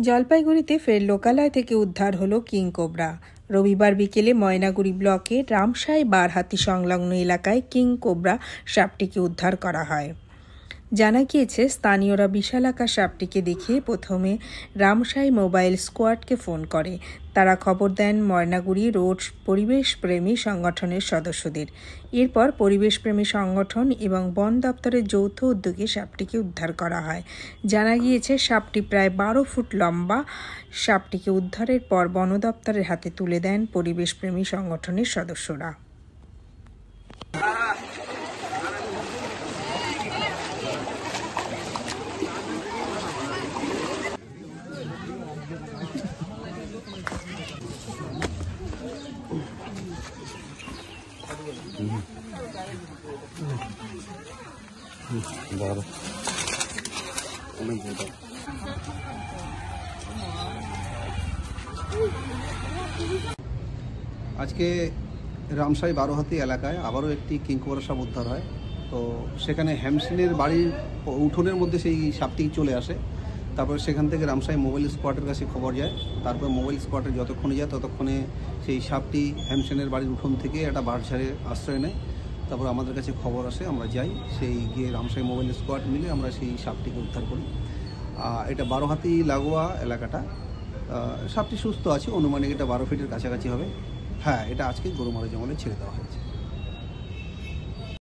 জলপাইগুড়িতে ফের লোকালয় থেকে উদ্ধার হলো কিং কোবরা। রবিবার বিকেলে ময়নাগুড়ি ব্লকের রামসাই বারহাতি সংলগ্ন এলাকায় কিং কোবরা সাপটিকে উদ্ধার করা হয়। জানা গিয়েছে, স্থানীয়রা বিশালাকার সাপটিকে দেখে প্রথমে রামসাই মোবাইল স্কোয়াডকে ফোন করে। তারা খবর দেন ময়নাগুড়ি রোড পরিবেশপ্রেমী সংগঠনের সদস্যদের। এরপর পরিবেশপ্রেমী সংগঠন এবং বন দপ্তরের যৌথ উদ্যোগে সাপটিকে উদ্ধার করা হয়। জানা গিয়েছে, সাপটি প্রায় 12 ফুট লম্বা। সাপটিকে উদ্ধারের পর বন দপ্তরের হাতে তুলে দেন পরিবেশপ্রেমী সংগঠনের সদস্যরা। আজকে রামসাই বারোহাতি এলাকায় আবারও একটি কিং কোবরা সাপ উদ্ধার হয়। তো সেখানে হ্যামসিনের বাড়ির উঠোনের মধ্যে সেই সাপটি চলে আসে। তারপর সেখান থেকে রামসাই মোবাইল স্কোয়াডের কাছে খবর যায়। তারপর মোবাইল স্কোয়াডে যতক্ষণে যায় ততক্ষণে সেই সাপটি হ্যামসিনের বাড়ির উঠোন থেকে একটা বাঁশঝাড়ে আশ্রয় নেয়। তারপর আমাদের কাছে খবর আসে, আমরা যাই, সেই গিয়ে রামসাই মোবাইল স্কোয়াড মিলে আমরা সেই সাপটিকে উদ্ধার করি। এটা বারোহাতি লাগোয়া এলাকাটা। সাপটি সুস্থ আছে, অনুমানিক এটা 12 ফিটের কাছাকাছি হবে। হ্যাঁ, এটা আজকে গরুমারা জঙ্গলে ছেড়ে দেওয়া হয়েছে।